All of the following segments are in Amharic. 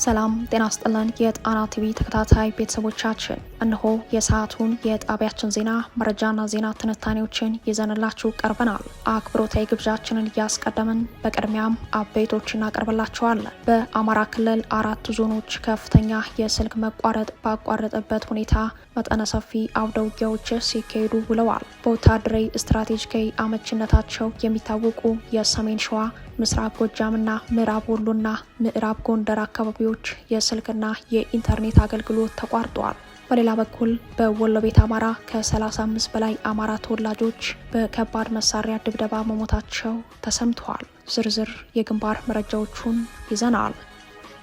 ሰላም ጤና ይስጥልን የጣና ቲቪ ተከታታይ ቤተሰቦቻችን፣ እነሆ የሰዓቱን የጣቢያችን ዜና መረጃና ዜና ትንታኔዎችን ይዘንላችሁ ቀርበናል። አክብሮታዊ ግብዣችንን እያስቀደምን በቅድሚያም አበይቶችን እናቀርብላችኋለን። በአማራ ክልል 4 ዞኖች ከፍተኛ የስልክ መቋረጥ ባቋረጠበት ሁኔታ መጠነ ሰፊ አውደ ውጊያዎች ሲካሄዱ ውለዋል። በወታደራዊ ስትራቴጂካዊ አመችነታቸው የሚታወቁ የሰሜን ሸዋ፣ ምስራቅ ጎጃምና ምዕራብ ወሎና ምዕራብ ጎንደር አካባቢዎች የስልክና የኢንተርኔት አገልግሎት ተቋርጠዋል። በሌላ በኩል በወሎ ቤት አማራ ከ35 በላይ አማራ ተወላጆች በከባድ መሳሪያ ድብደባ መሞታቸው ተሰምተዋል። ዝርዝር የግንባር መረጃዎቹን ይዘናል።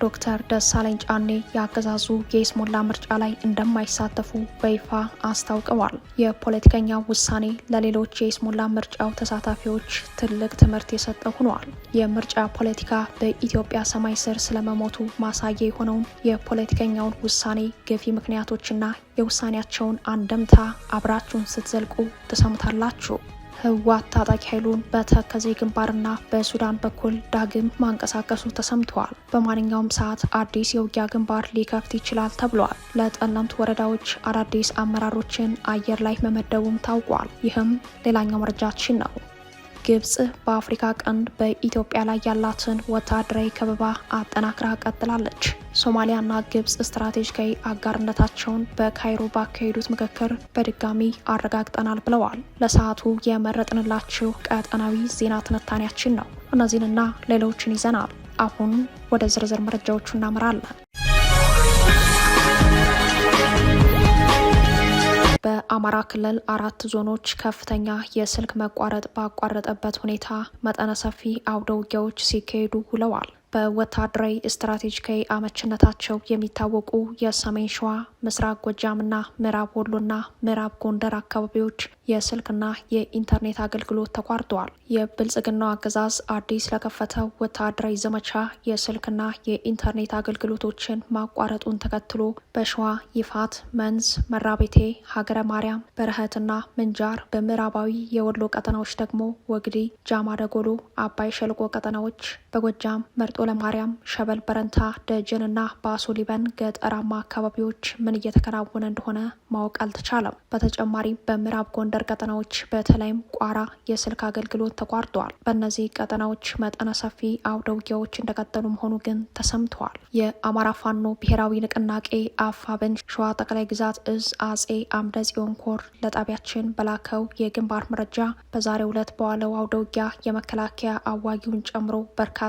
ዶክተር ደሳለኝ ጫኔ ያገዛዙ የይስሙላ ምርጫ ላይ እንደማይሳተፉ በይፋ አስታውቀዋል። የፖለቲከኛው ውሳኔ ለሌሎች የይስሙላ ምርጫው ተሳታፊዎች ትልቅ ትምህርት የሰጠ ሆኗል። የምርጫ ፖለቲካ በኢትዮጵያ ሰማይ ስር ስለመሞቱ ማሳያ የሆነውን የፖለቲከኛውን ውሳኔ ገፊ ምክንያቶችና የውሳኔያቸውን አንደምታ አብራችሁን ስትዘልቁ ትሰሙታላችሁ። ህወሓት ታጣቂ ኃይሉን በተከዜ ግንባርና በሱዳን በኩል ዳግም ማንቀሳቀሱ ተሰምተዋል። በማንኛውም ሰዓት አዲስ የውጊያ ግንባር ሊከፍት ይችላል ተብሏል። ለጠለምት ወረዳዎች አዳዲስ አመራሮችን አየር ላይ መመደቡም ታውቋል። ይህም ሌላኛው መረጃችን ነው። ግብጽ በአፍሪካ ቀንድ በኢትዮጵያ ላይ ያላትን ወታደራዊ ከበባ አጠናክራ ቀጥላለች። ሶማሊያና ግብጽ ስትራቴጂካዊ አጋርነታቸውን በካይሮ ባካሄዱት ምክክር በድጋሚ አረጋግጠናል ብለዋል። ለሰዓቱ የመረጥንላችሁ ቀጠናዊ ዜና ትንታኔያችን ነው። እነዚህንና ሌሎችን ይዘናል። አሁን ወደ ዝርዝር መረጃዎቹ እናመራለን። በአማራ ክልል 4 ዞኖች ከፍተኛ የስልክ መቋረጥ ባቋረጠበት ሁኔታ መጠነ ሰፊ አውደ ውጊያዎች ሲካሄዱ ውለዋል። በወታደራዊ ስትራቴጂካዊ አመችነታቸው የሚታወቁ የሰሜን ሸዋ፣ ምስራቅ ጎጃምና ምዕራብ ወሎና ምዕራብ ጎንደር አካባቢዎች የስልክና የኢንተርኔት አገልግሎት ተቋርጠዋል። የብልጽግናው አገዛዝ አዲስ ለከፈተው ወታደራዊ ዘመቻ የስልክና የኢንተርኔት አገልግሎቶችን ማቋረጡን ተከትሎ በሸዋ ይፋት፣ መንዝ፣ መራቤቴ፣ ሀገረ ማርያም፣ በረሀትና ምንጃር፣ በምዕራባዊ የወሎ ቀጠናዎች ደግሞ ወግዲ፣ ጃማ ደጎሎ፣ አባይ ሸለቆ ቀጠናዎች፣ በጎጃም መርጦ ለማርያም፣ ሸበል በረንታ፣ ደጀንና ባሶ ሊበን ገጠራማ አካባቢዎች ምን እየተከናወነ እንደሆነ ማወቅ አልተቻለም። በተጨማሪም በምዕራብ ጎንደር ቀጠናዎች በተለይም ቋራ የስልክ አገልግሎት ተቋርጠዋል። በእነዚህ ቀጠናዎች መጠነ ሰፊ አውደ ውጊያዎች እንደቀጠሉ መሆኑ ግን ተሰምተዋል። የአማራ ፋኖ ብሔራዊ ንቅናቄ አፋብን ሸዋ ጠቅላይ ግዛት እዝ አጼ አምደ ጽዮን ኮር ለጣቢያችን በላከው የግንባር መረጃ በዛሬው ዕለት በዋለው አውደ ውጊያ የመከላከያ አዋጊውን ጨምሮ በርካታ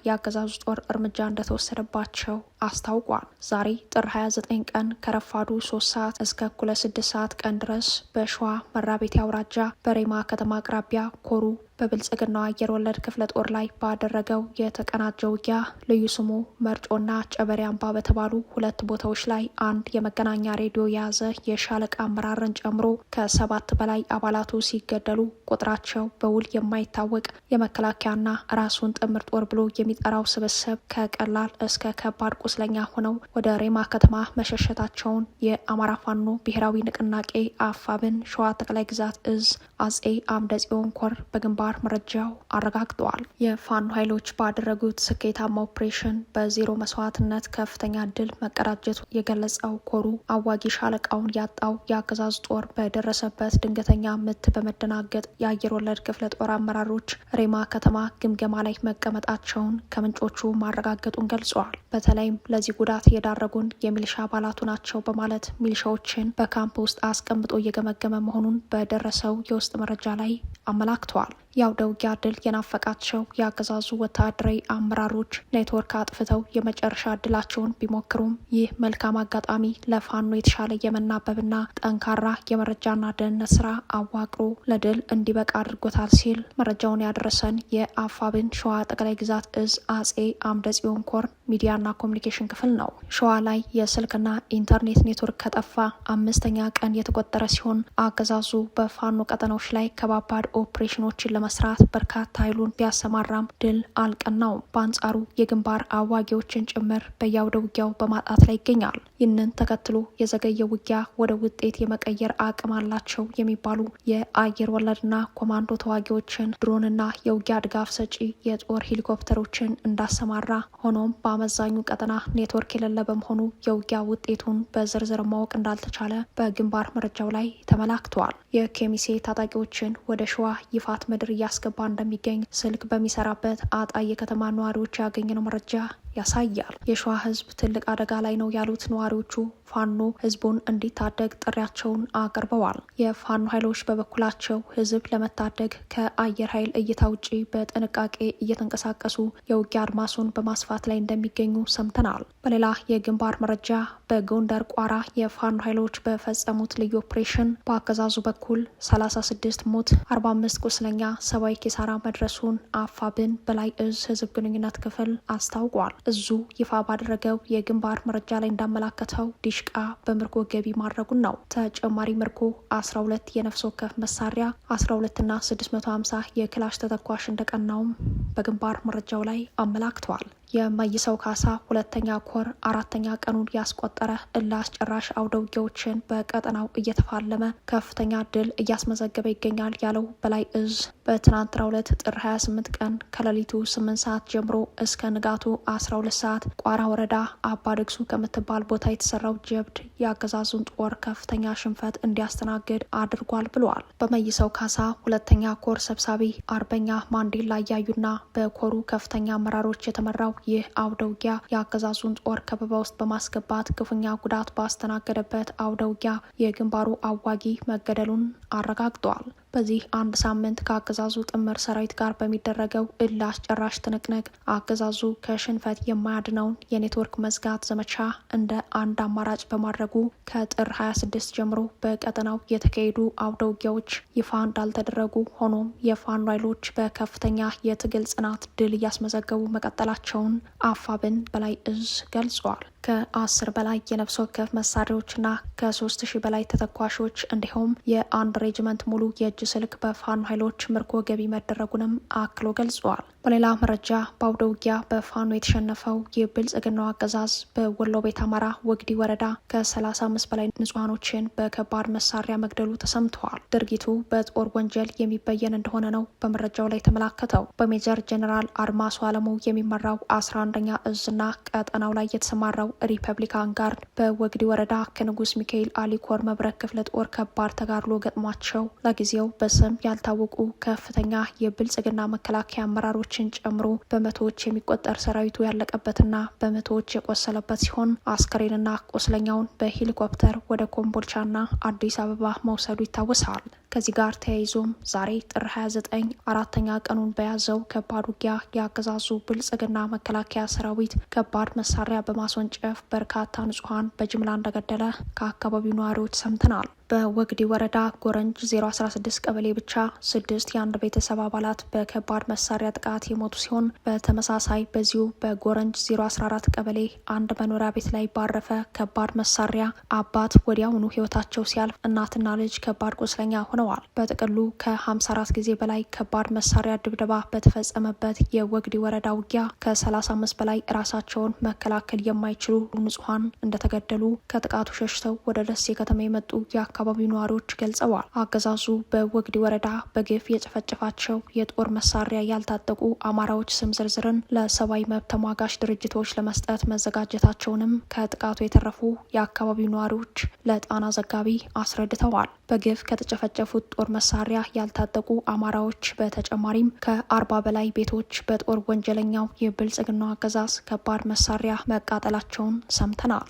የአገዛዙ ጦር እርምጃ እንደተወሰደባቸው አስታውቋል። ዛሬ ጥር 29 ቀን ከረፋዱ 3 ሰዓት እስከ እኩለ 6 ሰዓት ቀን ድረስ በሸዋ መራቤቴ አውራጃ በሬማ ከተማ አቅራቢያ ኮሩ በብልጽግናው አየር ወለድ ክፍለ ጦር ላይ ባደረገው የተቀናጀ ውጊያ ልዩ ስሙ መርጮና ጨበሬ አምባ በተባሉ 2 ቦታዎች ላይ አንድ የመገናኛ ሬዲዮ የያዘ የሻለቃ አመራርን ጨምሮ ከ7 በላይ አባላቱ ሲገደሉ ቁጥራቸው በውል የማይታወቅ የመከላከያና ራሱን ጥምር ጦር ብሎ የሚጠራው ስብስብ ከቀላል እስከ ከባድ ቁስለኛ ሆነው ወደ ሬማ ከተማ መሸሸታቸውን የአማራ ፋኖ ብሔራዊ ንቅናቄ አፋብን ሸዋ ጠቅላይ ግዛት እዝ አጼ አምደ ጽዮን ኮር በግንባር መረጃው አረጋግጠዋል። የፋኖ ኃይሎች ባደረጉት ስኬታማ ኦፕሬሽን በዜሮ መስዋዕትነት ከፍተኛ ድል መቀዳጀቱ የገለጸው ኮሩ አዋጊ ሻለቃውን ያጣው የአገዛዝ ጦር በደረሰበት ድንገተኛ ምት በመደናገጥ የአየር ወለድ ክፍለ ጦር አመራሮች ሬማ ከተማ ግምገማ ላይ መቀመጣቸውን ከምንጮቹ ማረጋገጡን ገልጸዋል። በተለይም ለዚህ ጉዳት የዳረጉን የሚሊሻ አባላቱ ናቸው በማለት ሚሊሻዎችን በካምፕ ውስጥ አስቀምጦ እየገመገመ መሆኑን በደረሰው የውስጥ መረጃ ላይ አመላክተዋል። የአውደ ውጊያ ድል የናፈቃቸው የአገዛዙ ወታደራዊ አመራሮች ኔትወርክ አጥፍተው የመጨረሻ ድላቸውን ቢሞክሩም ይህ መልካም አጋጣሚ ለፋኖ የተሻለ የመናበብና ጠንካራ የመረጃና ደህንነት ስራ አዋቅሮ ለድል እንዲበቃ አድርጎታል ሲል መረጃውን ያደረሰን የአፋብን ሸዋ ጠቅላይ ግዛት እዝ አጼ አምደ ጽዮን ኮር ሚዲያና ኮሚኒኬሽን ክፍል ነው። ሸዋ ላይ የስልክና ኢንተርኔት ኔትወርክ ከጠፋ 5ኛ ቀን የተቆጠረ ሲሆን አገዛዙ በፋኖ ቀጠናዎች ላይ ከባባድ ኦፕሬሽኖችን ለመስራት በርካታ ኃይሉን ቢያሰማራም ድል አልቀናውም። በአንጻሩ የግንባር አዋጊዎችን ጭምር በየአውደ ውጊያው በማጣት ላይ ይገኛል። ይህንን ተከትሎ የዘገየ ውጊያ ወደ ውጤት የመቀየር አቅም አላቸው የሚባሉ የአየር ወለድና ኮማንዶ ተዋጊዎችን፣ ድሮንና የውጊያ ድጋፍ ሰጪ የጦር ሄሊኮፕተሮችን እንዳሰማራ፣ ሆኖም በአመዛኙ ቀጠና ኔትወርክ የሌለ በመሆኑ የውጊያ ውጤቱን በዝርዝር ማወቅ እንዳልተቻለ በግንባር መረጃው ላይ ተመላክተዋል። የኬሚሴ ታጣቂዎችን ወደ ሸዋ ይፋት ምድር እያስገባ እንደሚገኝ ስልክ በሚሰራበት አጣዬ ከተማ ነዋሪዎች ያገኘነው መረጃ ያሳያል። የሸዋ ህዝብ ትልቅ አደጋ ላይ ነው ያሉት ነዋሪዎቹ ፋኖ ህዝቡን እንዲታደግ ጥሪያቸውን አቅርበዋል። የፋኖ ኃይሎች በበኩላቸው ህዝብ ለመታደግ ከአየር ኃይል እይታ ውጪ በጥንቃቄ እየተንቀሳቀሱ የውጊያ አድማሱን በማስፋት ላይ እንደሚገኙ ሰምተናል። በሌላ የግንባር መረጃ በጎንደር ቋራ የፋኖ ኃይሎች በፈጸሙት ልዩ ኦፕሬሽን በአገዛዙ በኩል 36 ሞት 45 ቁስለኛ ሰብአዊ ኪሳራ መድረሱን አፋብን በላይ እዝ ህዝብ ግንኙነት ክፍል አስታውቋል። እዙ ይፋ ባደረገው የግንባር መረጃ ላይ እንዳመላከተው ዲሽቃ በምርኮ ገቢ ማድረጉን ነው። ተጨማሪ ምርኮ 12 የነፍስ ወከፍ መሳሪያ 12ና 650 የክላሽ ተተኳሽ እንደቀናውም በግንባር መረጃው ላይ አመላክተዋል። የመይሰው ካሳ ሁለተኛ ኮር 4ኛ ቀኑን ያስቆጠረ እልህ አስጨራሽ አውደ ውጊያዎችን በቀጠናው እየተፋለመ ከፍተኛ ድል እያስመዘገበ ይገኛል ያለው በላይ እዝ በትናንትናው ዕለት ጥር 28 ቀን ከሌሊቱ 8 ሰዓት ጀምሮ እስከ ንጋቱ 12 ሰዓት ቋራ ወረዳ አባ ደግሱ ከምትባል ቦታ የተሰራው ጀብድ የአገዛዙን ጦር ከፍተኛ ሽንፈት እንዲያስተናግድ አድርጓል ብለዋል። በመይሰው ካሳ ሁለተኛ ኮር ሰብሳቢ አርበኛ ማንዴላ እያዩና በኮሩ ከፍተኛ አመራሮች የተመራው ይህ አውደ ውጊያ የአገዛዙን ጦር ከበባ ውስጥ በማስገባት ክፉኛ ጉዳት ባስተናገደበት አውደ ውጊያ የግንባሩ አዋጊ መገደሉን አረጋግጧል። በዚህ አንድ ሳምንት ከአገዛዙ ጥምር ሰራዊት ጋር በሚደረገው እልህ አስጨራሽ ትንቅንቅ አገዛዙ ከሽንፈት የማያድነውን የኔትወርክ መዝጋት ዘመቻ እንደ አንድ አማራጭ በማድረጉ ከጥር 26 ጀምሮ በቀጠናው የተካሄዱ አውደ ውጊያዎች ይፋ እንዳልተደረጉ፣ ሆኖም የፋኖ ኃይሎች በከፍተኛ የትግል ጽናት ድል እያስመዘገቡ መቀጠላቸውን አፋብን በላይ እዝ ገልጿል። ከ10 በላይ የነፍስ ወከፍ መሳሪያዎችና ከ3000 በላይ ተተኳሾች እንዲሁም የአንድ ሬጅመንት ሙሉ የእጅ ስልክ በፋኖ ኃይሎች ምርኮ ገቢ መደረጉንም አክሎ ገልጿል። በሌላ መረጃ በአውደ ውጊያ በፋኖ የተሸነፈው የብልጽግናው አገዛዝ በወሎ ቤት አማራ ወግዲ ወረዳ ከ35 በላይ ንጹሃኖችን በከባድ መሳሪያ መግደሉ ተሰምተዋል። ድርጊቱ በጦር ወንጀል የሚበየን እንደሆነ ነው በመረጃው ላይ ተመላከተው። በሜጀር ጀኔራል አድማሱ አለሙ የሚመራው 11ኛ እዝና ቀጠናው ላይ የተሰማራው ሪፐብሊካን ጋርድ በወግዲ ወረዳ ከንጉስ ሚካኤል አሊኮር መብረክ ክፍለ ጦር ከባድ ተጋድሎ ገጥሟቸው ለጊዜው በስም ያልታወቁ ከፍተኛ የብልጽግና መከላከያ አመራሮችን ጨምሮ በመቶዎች የሚቆጠር ሰራዊቱ ያለቀበትና በመቶዎች የቆሰለበት ሲሆን አስከሬንና ቁስለኛውን በሄሊኮፕተር ወደ ኮምቦልቻና አዲስ አበባ መውሰዱ ይታወሳል። ከዚህ ጋር ተያይዞም ዛሬ ጥር 29 4ኛ ቀኑን በያዘው ከባድ ውጊያ የአገዛዙ ብልጽግና መከላከያ ሰራዊት ከባድ መሳሪያ በማስወንጨፍ በርካታ ንጹሃን በጅምላ እንደገደለ ከአካባቢው ነዋሪዎች ሰምተናል። በወግዲ ወረዳ ጎረንጅ 016 ቀበሌ ብቻ 6 የአንድ ቤተሰብ አባላት በከባድ መሳሪያ ጥቃት የሞቱ ሲሆን በተመሳሳይ በዚሁ በጎረንጅ 014 ቀበሌ አንድ መኖሪያ ቤት ላይ ባረፈ ከባድ መሳሪያ አባት ወዲያውኑ ህይወታቸው ሲያልፍ እናትና ልጅ ከባድ ቁስለኛ ሆነዋል። በጥቅሉ ከ54 ጊዜ በላይ ከባድ መሳሪያ ድብደባ በተፈጸመበት የወግዲ ወረዳ ውጊያ ከ35 በላይ ራሳቸውን መከላከል የማይችሉ ንጹሃን እንደተገደሉ ከጥቃቱ ሸሽተው ወደ ደሴ ከተማ የመጡ የአካባቢው ነዋሪዎች ገልጸዋል። አገዛዙ በወግዲ ወረዳ በግፍ የጨፈጨፋቸው የጦር መሳሪያ ያልታጠቁ አማራዎች ስም ዝርዝርን ለሰብአዊ መብት ተሟጋች ድርጅቶች ለመስጠት መዘጋጀታቸውንም ከጥቃቱ የተረፉ የአካባቢው ነዋሪዎች ለጣና ዘጋቢ አስረድተዋል። በግፍ ከተጨፈጨፉት ጦር መሳሪያ ያልታጠቁ አማራዎች በተጨማሪም ከ40 በላይ ቤቶች በጦር ወንጀለኛው የብልጽግናው አገዛዝ ከባድ መሳሪያ መቃጠላቸውን ሰምተናል።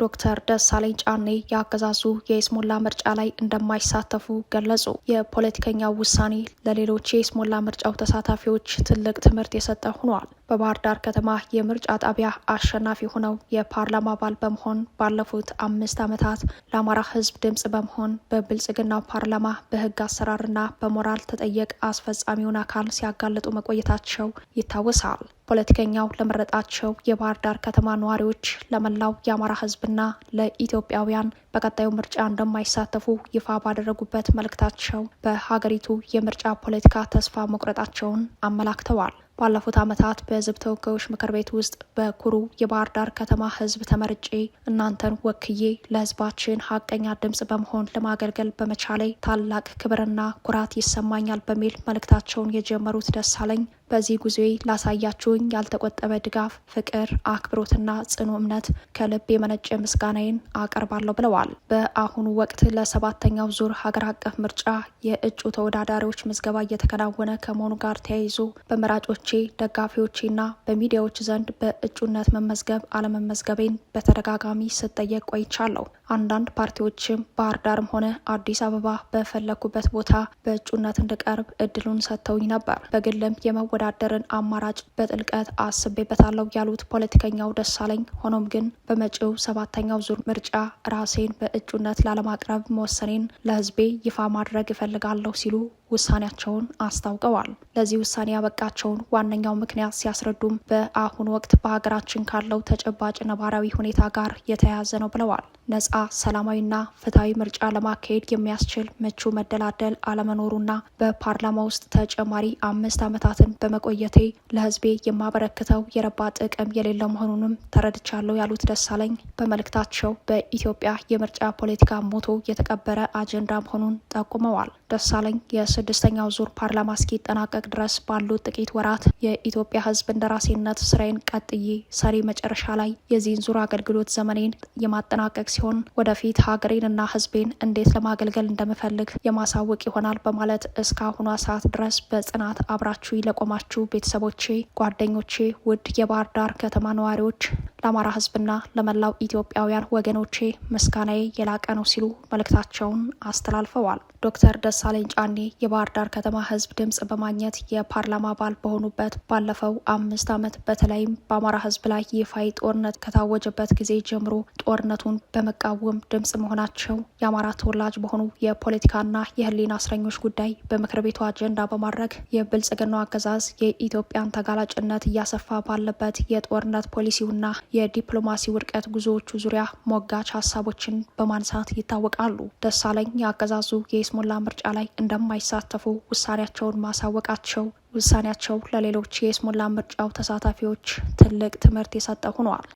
ዶክተር ደሳለኝ ጫኔ የአገዛዙ የይስሙላ ምርጫ ላይ እንደማይሳተፉ ገለጹ። የፖለቲከኛው ውሳኔ ለሌሎች የይስሙላ ምርጫው ተሳታፊዎች ትልቅ ትምህርት የሰጠ ሆኗል። በባህር ዳር ከተማ የምርጫ ጣቢያ አሸናፊ ሆነው የፓርላማ አባል በመሆን ባለፉት 5 ዓመታት ለአማራ ሕዝብ ድምጽ በመሆን በብልጽግናው ፓርላማ በህግ አሰራርና በሞራል ተጠየቅ አስፈጻሚውን አካል ሲያጋልጡ መቆየታቸው ይታወሳል። ፖለቲከኛው ለመረጣቸው የባህር ዳር ከተማ ነዋሪዎች፣ ለመላው የአማራ ሕዝብና ለኢትዮጵያውያን በቀጣዩ ምርጫ እንደማይሳተፉ ይፋ ባደረጉበት መልእክታቸው በሀገሪቱ የምርጫ ፖለቲካ ተስፋ መቁረጣቸውን አመላክተዋል። ባለፉት ዓመታት በህዝብ ተወካዮች ምክር ቤት ውስጥ በኩሩ የባህር ዳር ከተማ ህዝብ ተመርጬ እናንተን ወክዬ ለህዝባችን ሀቀኛ ድምጽ በመሆን ለማገልገል በመቻሌ ታላቅ ክብርና ኩራት ይሰማኛል በሚል መልእክታቸውን የጀመሩት ደሳለኝ በዚህ ጉዞዬ ላሳያችሁኝ ያልተቆጠበ ድጋፍ፣ ፍቅር፣ አክብሮትና ጽኑ እምነት ከልብ የመነጨ ምስጋናዬን አቀርባለሁ ብለዋል። በአሁኑ ወቅት ለ7ኛው ዙር ሀገር አቀፍ ምርጫ የእጩ ተወዳዳሪዎች ምዝገባ እየተከናወነ ከመሆኑ ጋር ተያይዞ በመራጮቼ ደጋፊዎቼና በሚዲያዎች ዘንድ በእጩነት መመዝገብ አለመመዝገቤን በተደጋጋሚ ስጠየቅ ቆይቻለሁ። አንዳንድ ፓርቲዎችም ባህር ዳርም ሆነ አዲስ አበባ በፈለኩበት ቦታ በእጩነት እንድቀርብ እድሉን ሰጥተውኝ ነበር። በግልም የመወዳደርን አማራጭ በጥልቀት አስቤበታለሁ ያሉት ፖለቲከኛው ደሳለኝ፣ ሆኖም ግን በመጪው 7ኛው ዙር ምርጫ ራሴን በእጩነት ላለማቅረብ መወሰኔን ለህዝቤ ይፋ ማድረግ እፈልጋለሁ ሲሉ ውሳኔያቸውን አስታውቀዋል። ለዚህ ውሳኔ ያበቃቸውን ዋነኛው ምክንያት ሲያስረዱም በአሁኑ ወቅት በሀገራችን ካለው ተጨባጭ ነባራዊ ሁኔታ ጋር የተያያዘ ነው ብለዋል። ነጻ፣ ሰላማዊና ፍትሐዊ ምርጫ ለማካሄድ የሚያስችል ምቹ መደላደል አለመኖሩና በፓርላማ ውስጥ ተጨማሪ 5 ዓመታትን በመቆየቴ ለህዝቤ የማበረክተው የረባ ጥቅም የሌለ መሆኑንም ተረድቻለሁ ያሉት ደሳለኝ በመልእክታቸው በኢትዮጵያ የምርጫ ፖለቲካ ሞቶ የተቀበረ አጀንዳ መሆኑን ጠቁመዋል። ደሳለኝ የ6ኛው ዙር ፓርላማ እስኪጠናቀቅ ድረስ ባሉት ጥቂት ወራት የኢትዮጵያ ህዝብ እንደራሴነት ስራዬን ቀጥዬ ሰኔ መጨረሻ ላይ የዚህን ዙር አገልግሎት ዘመኔን የማጠናቀቅ ሲሆን ወደፊት ሀገሬንና ህዝቤን እንዴት ለማገልገል እንደምፈልግ የማሳወቅ ይሆናል በማለት እስካሁኗ ሰዓት ድረስ በጽናት አብራችሁ ለቆማችሁ ቤተሰቦቼ፣ ጓደኞቼ፣ ውድ የባህር ዳር ከተማ ነዋሪዎች፣ ለአማራ ህዝብና ለመላው ኢትዮጵያውያን ወገኖቼ ምስጋናዬ የላቀ ነው ሲሉ መልእክታቸውን አስተላልፈዋል። ዶክተር ደሳለኝ ጫኔ የባህር ዳር ከተማ ህዝብ ድምጽ በማግኘት የፓርላማ አባል በሆኑበት ባለፈው 5 ዓመት በተለይም በአማራ ህዝብ ላይ ይፋዊ ጦርነት ከታወጀበት ጊዜ ጀምሮ ጦርነቱን በመቃወም ድምጽ መሆናቸው የአማራ ተወላጅ በሆኑ የፖለቲካና የህሊና እስረኞች ጉዳይ በምክር ቤቱ አጀንዳ በማድረግ የብልጽግናው አገዛዝ የኢትዮጵያን ተጋላጭነት እያሰፋ ባለበት የጦርነት ፖሊሲውና የዲፕሎማሲ ውድቀት ጉዞዎቹ ዙሪያ ሞጋች ሀሳቦችን በማንሳት ይታወቃሉ። ደሳለኝ የአገዛዙ የይስሙላ ምርጫ ላይ እንደማይሳተፉ ውሳኔያቸውን ማሳወቃቸው ውሳኔያቸው ለሌሎች የይስሙላ ምርጫው ተሳታፊዎች ትልቅ ትምህርት የሰጠ ሆኗል።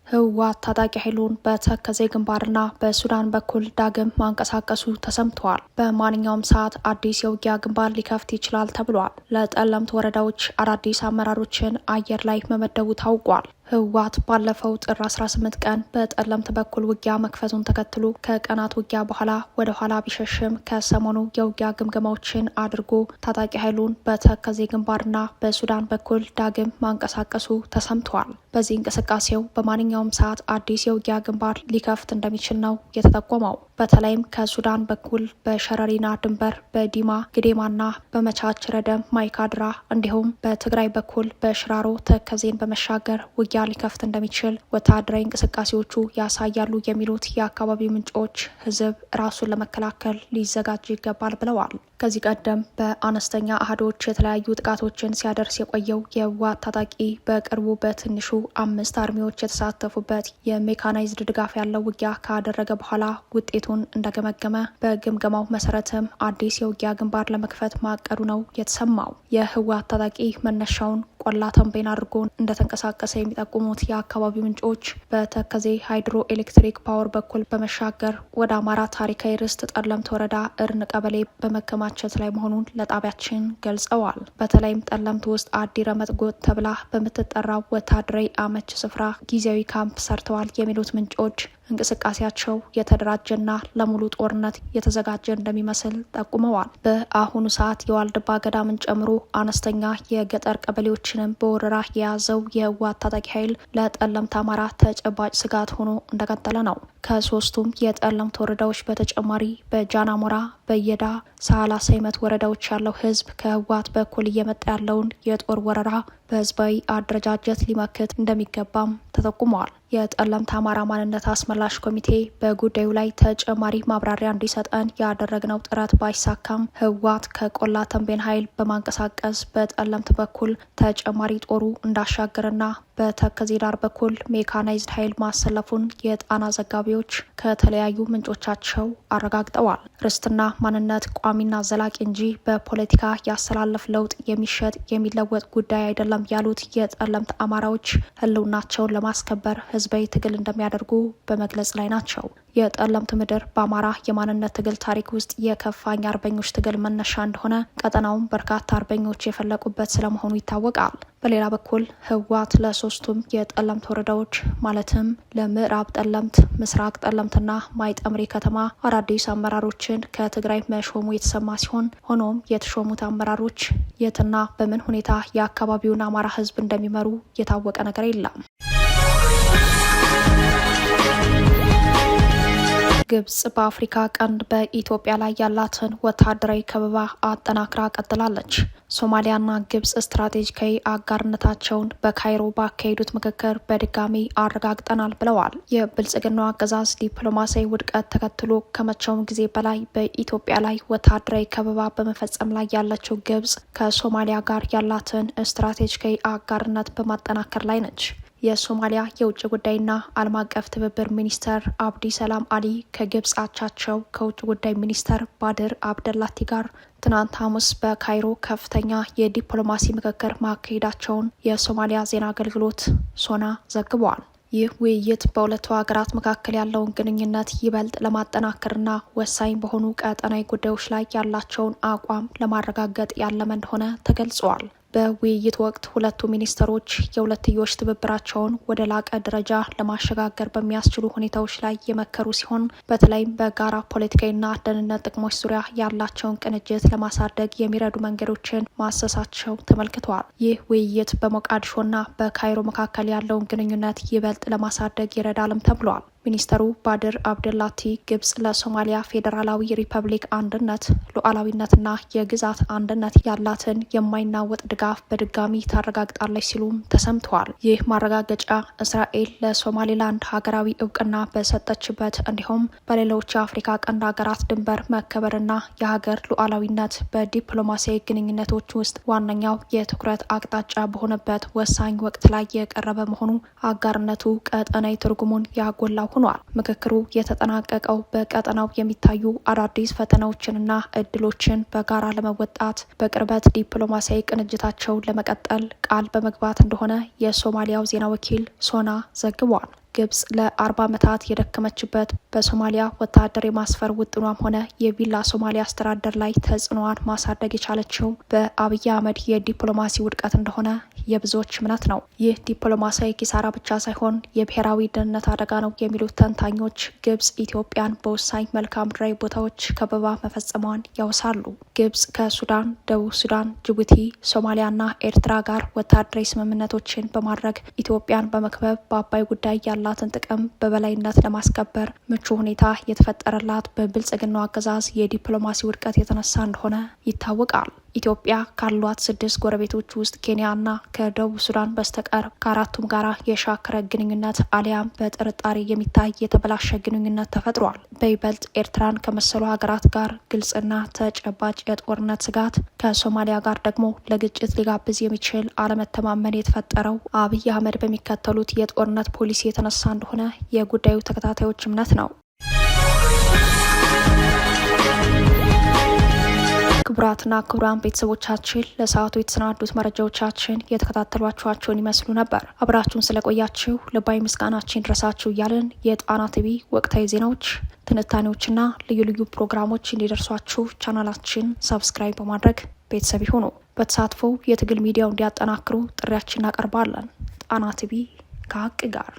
ህወሓት ታጣቂ ኃይሉን በተከዜ ግንባርና በሱዳን በኩል ዳግም ማንቀሳቀሱ ተሰምተዋል። በማንኛውም ሰዓት አዲስ የውጊያ ግንባር ሊከፍት ይችላል ተብሏል። ለጠለምት ወረዳዎች አዳዲስ አመራሮችን አየር ላይ መመደቡ ታውቋል። ህወሓት ባለፈው ጥር 18 ቀን በጠለምት በኩል ውጊያ መክፈቱን ተከትሎ ከቀናት ውጊያ በኋላ ወደ ኋላ ቢሸሽም ከሰሞኑ የውጊያ ግምገማዎችን አድርጎ ታጣቂ ኃይሉን በተከዜ ግንባርና በሱዳን በኩል ዳግም ማንቀሳቀሱ ተሰምተዋል። በዚህ እንቅስቃሴው በማንኛውም ሰዓት አዲስ የውጊያ ግንባር ሊከፍት እንደሚችል ነው የተጠቆመው። በተለይም ከሱዳን በኩል በሸረሪና ድንበር በዲማ ግዴማና በመቻች ረደም ማይካድራ እንዲሁም በትግራይ በኩል በሽራሮ ተከዜን በመሻገር ውጊያ ሊከፍት እንደሚችል ወታደራዊ እንቅስቃሴዎቹ ያሳያሉ የሚሉት የአካባቢ ምንጮች ህዝብ ራሱን ለመከላከል ሊዘጋጅ ይገባል ብለዋል። ከዚህ ቀደም በአነስተኛ አህዶች የተለያዩ ጥቃቶችን ሲያደርስ የቆየው የህወሓት ታጣቂ በቅርቡ በትንሹ 5 አርሚዎች የተሳተፉበት የሜካናይዝድ ድጋፍ ያለው ውጊያ ካደረገ በኋላ ውጤቱን እንደገመገመ በግምገማው መሰረትም አዲስ የውጊያ ግንባር ለመክፈት ማቀዱ ነው የተሰማው። የህወሓት ታጣቂ መነሻውን ቆላ ተንቤን አድርጎ እንደተንቀሳቀሰ የሚጠቁሙት የአካባቢው ምንጮች በተከዜ ሃይድሮ ኤሌክትሪክ ፓወር በኩል በመሻገር ወደ አማራ ታሪካዊ ርስት ጠለምት ወረዳ እርን ቀበሌ በመከማቸት ላይ መሆኑን ለጣቢያችን ገልጸዋል። በተለይም ጠለምት ውስጥ አዲ ረመጥ ጎጥ ተብላ በምትጠራው ወታደራዊ አመች ስፍራ ጊዜያዊ ካምፕ ሰርተዋል የሚሉት ምንጮች እንቅስቃሴያቸው የተደራጀና ለሙሉ ጦርነት የተዘጋጀ እንደሚመስል ጠቁመዋል። በአሁኑ ሰዓት የዋልድባ ገዳምን ጨምሮ አነስተኛ የገጠር ቀበሌዎችንም በወረራ የያዘው የህወሓት ታጣቂ ኃይል ለጠለምት አማራ ተጨባጭ ስጋት ሆኖ እንደቀጠለ ነው። ከሶስቱም የጠለምት ወረዳዎች በተጨማሪ በጃናሞራ፣ በየዳ፣ ሳህላ ሰይመት ወረዳዎች ያለው ህዝብ ከህወሓት በኩል እየመጣ ያለውን የጦር ወረራ በህዝባዊ አደረጃጀት ሊመክት እንደሚገባም ተጠቁመዋል። የጠለምት አማራ ማንነት አስመላሽ ኮሚቴ በጉዳዩ ላይ ተጨማሪ ማብራሪያ እንዲሰጠን ያደረግነው ጥረት ባይሳካም ህወሓት ከቆላ ተንቤን ኃይል በማንቀሳቀስ በጠለምት በኩል ተጨማሪ ጦሩ እንዳሻገርና በተከዜ ዳር በኩል ሜካናይዝድ ኃይል ማሰለፉን የጣና ዘጋቢዎች ከተለያዩ ምንጮቻቸው አረጋግጠዋል። ርስትና ማንነት ቋሚና ዘላቂ እንጂ በፖለቲካ ያሰላለፍ ለውጥ የሚሸጥ የሚለወጥ ጉዳይ አይደለም ያሉት የጠለምት አማራዎች ህልውናቸውን ለማስከበር ህዝባዊ ትግል እንደሚያደርጉ በመግለጽ ላይ ናቸው። የጠለምት ምድር በአማራ የማንነት ትግል ታሪክ ውስጥ የከፋኝ አርበኞች ትግል መነሻ እንደሆነ ቀጠናውን በርካታ አርበኞች የፈለቁበት ስለመሆኑ ይታወቃል። በሌላ በኩል ህወሓት ለሶስቱም የጠለምት ወረዳዎች ማለትም ለምዕራብ ጠለምት፣ ምስራቅ ጠለምትና ማይጠምሪ ከተማ አዳዲስ አመራሮችን ከትግራይ መሾሙ የተሰማ ሲሆን ሆኖም የተሾሙት አመራሮች የትና በምን ሁኔታ የአካባቢውን አማራ ህዝብ እንደሚመሩ የታወቀ ነገር የለም። ግብጽ በአፍሪካ ቀንድ በኢትዮጵያ ላይ ያላትን ወታደራዊ ከበባ አጠናክራ ቀጥላለች። ሶማሊያና ግብጽ ስትራቴጂካዊ አጋርነታቸውን በካይሮ ባካሄዱት ምክክር በድጋሚ አረጋግጠናል ብለዋል። የብልጽግናው አገዛዝ ዲፕሎማሲያዊ ውድቀት ተከትሎ ከመቼውም ጊዜ በላይ በኢትዮጵያ ላይ ወታደራዊ ከበባ በመፈጸም ላይ ያለችው ግብጽ ከሶማሊያ ጋር ያላትን ስትራቴጂካዊ አጋርነት በማጠናከር ላይ ነች። የሶማሊያ የውጭ ጉዳይና ዓለም አቀፍ ትብብር ሚኒስተር አብዲ ሰላም አሊ ከግብጽ አቻቸው ከውጭ ጉዳይ ሚኒስተር ባድር አብደላቲ ጋር ትናንት ሐሙስ በካይሮ ከፍተኛ የዲፕሎማሲ ምክክር ማካሄዳቸውን የሶማሊያ ዜና አገልግሎት ሶና ዘግበዋል። ይህ ውይይት በሁለቱ ሀገራት መካከል ያለውን ግንኙነት ይበልጥ ለማጠናከርና ወሳኝ በሆኑ ቀጠናዊ ጉዳዮች ላይ ያላቸውን አቋም ለማረጋገጥ ያለመ እንደሆነ ተገልጿል። በውይይት ወቅት ሁለቱ ሚኒስትሮች የሁለትዮሽ ትብብራቸውን ወደ ላቀ ደረጃ ለማሸጋገር በሚያስችሉ ሁኔታዎች ላይ የመከሩ ሲሆን በተለይም በጋራ ፖለቲካዊና ደህንነት ጥቅሞች ዙሪያ ያላቸውን ቅንጅት ለማሳደግ የሚረዱ መንገዶችን ማሰሳቸው ተመልክተዋል። ይህ ውይይት በሞቃዲሾና በካይሮ መካከል ያለውን ግንኙነት ይበልጥ ለማሳደግ ይረዳልም ተብሏል። ሚኒስተሩ ባድር አብደላቲ ግብጽ ለሶማሊያ ፌዴራላዊ ሪፐብሊክ አንድነት፣ ሉዓላዊነትና የግዛት አንድነት ያላትን የማይናወጥ ድጋፍ በድጋሚ ታረጋግጣለች ሲሉም ተሰምተዋል። ይህ ማረጋገጫ እስራኤል ለሶማሌላንድ ሀገራዊ እውቅና በሰጠችበት እንዲሁም በሌሎች የአፍሪካ ቀንድ ሀገራት ድንበር መከበርና የሀገር ሉዓላዊነት በዲፕሎማሲያዊ ግንኙነቶች ውስጥ ዋነኛው የትኩረት አቅጣጫ በሆነበት ወሳኝ ወቅት ላይ የቀረበ መሆኑ አጋርነቱ ቀጠናዊ ትርጉሙን ያጎላው ሆኗል። ምክክሩ የተጠናቀቀው በቀጠናው የሚታዩ አዳዲስ ፈተናዎችንና እድሎችን በጋራ ለመወጣት በቅርበት ዲፕሎማሲያዊ ቅንጅታቸውን ለመቀጠል ቃል በመግባት እንደሆነ የሶማሊያው ዜና ወኪል ሶና ዘግቧል። ግብጽ ለ40 ዓመታት የደከመችበት በሶማሊያ ወታደር የማስፈር ውጥኗም ሆነ የቪላ ሶማሊያ አስተዳደር ላይ ተጽዕኖዋን ማሳደግ የቻለችው በአብይ አህመድ የዲፕሎማሲ ውድቀት እንደሆነ የብዙዎች እምነት ነው። ይህ ዲፕሎማሲያዊ ኪሳራ ብቻ ሳይሆን የብሔራዊ ደህንነት አደጋ ነው የሚሉት ተንታኞች ግብጽ ኢትዮጵያን በወሳኝ መልክዓ ምድራዊ ቦታዎች ከበባ መፈጸሟን ያወሳሉ። ግብጽ ከሱዳን፣ ደቡብ ሱዳን፣ ጅቡቲ፣ ሶማሊያና ኤርትራ ጋር ወታደራዊ ስምምነቶችን በማድረግ ኢትዮጵያን በመክበብ በአባይ ጉዳይ ያላትን ጥቅም በበላይነት ለማስከበር ምቹ ሁኔታ የተፈጠረላት በብልጽግናው አገዛዝ የዲፕሎማሲ ውድቀት የተነሳ እንደሆነ ይታወቃል። ኢትዮጵያ ካሏት 6 ጎረቤቶች ውስጥ ኬንያና ከደቡብ ሱዳን በስተቀር ከአራቱም ጋራ የሻከረ ግንኙነት አሊያም በጥርጣሬ የሚታይ የተበላሸ ግንኙነት ተፈጥሯል። በይበልጥ ኤርትራን ከመሰሉ ሀገራት ጋር ግልጽና ተጨባጭ የጦርነት ስጋት፣ ከሶማሊያ ጋር ደግሞ ለግጭት ሊጋብዝ የሚችል አለመተማመን የተፈጠረው አብይ አህመድ በሚከተሉት የጦርነት ፖሊሲ የተነሳ እንደሆነ የጉዳዩ ተከታታዮች እምነት ነው። ክቡራትና ክቡራን ቤተሰቦቻችን ለሰዓቱ የተሰናዱት መረጃዎቻችን የተከታተሏችኋቸውን ይመስሉ ነበር። አብራችሁን ስለቆያችሁ ልባዊ ምስጋናችን ይድረሳችሁ እያልን የጣና ቲቪ ወቅታዊ ዜናዎች፣ ትንታኔዎችና ልዩ ልዩ ፕሮግራሞች እንዲደርሷችሁ ቻናላችን ሰብስክራይብ በማድረግ ቤተሰብ ይሁኑ። በተሳትፎ የትግል ሚዲያው እንዲያጠናክሩ ጥሪያችን እናቀርባለን። ጣና ቲቪ ከሀቅ ጋር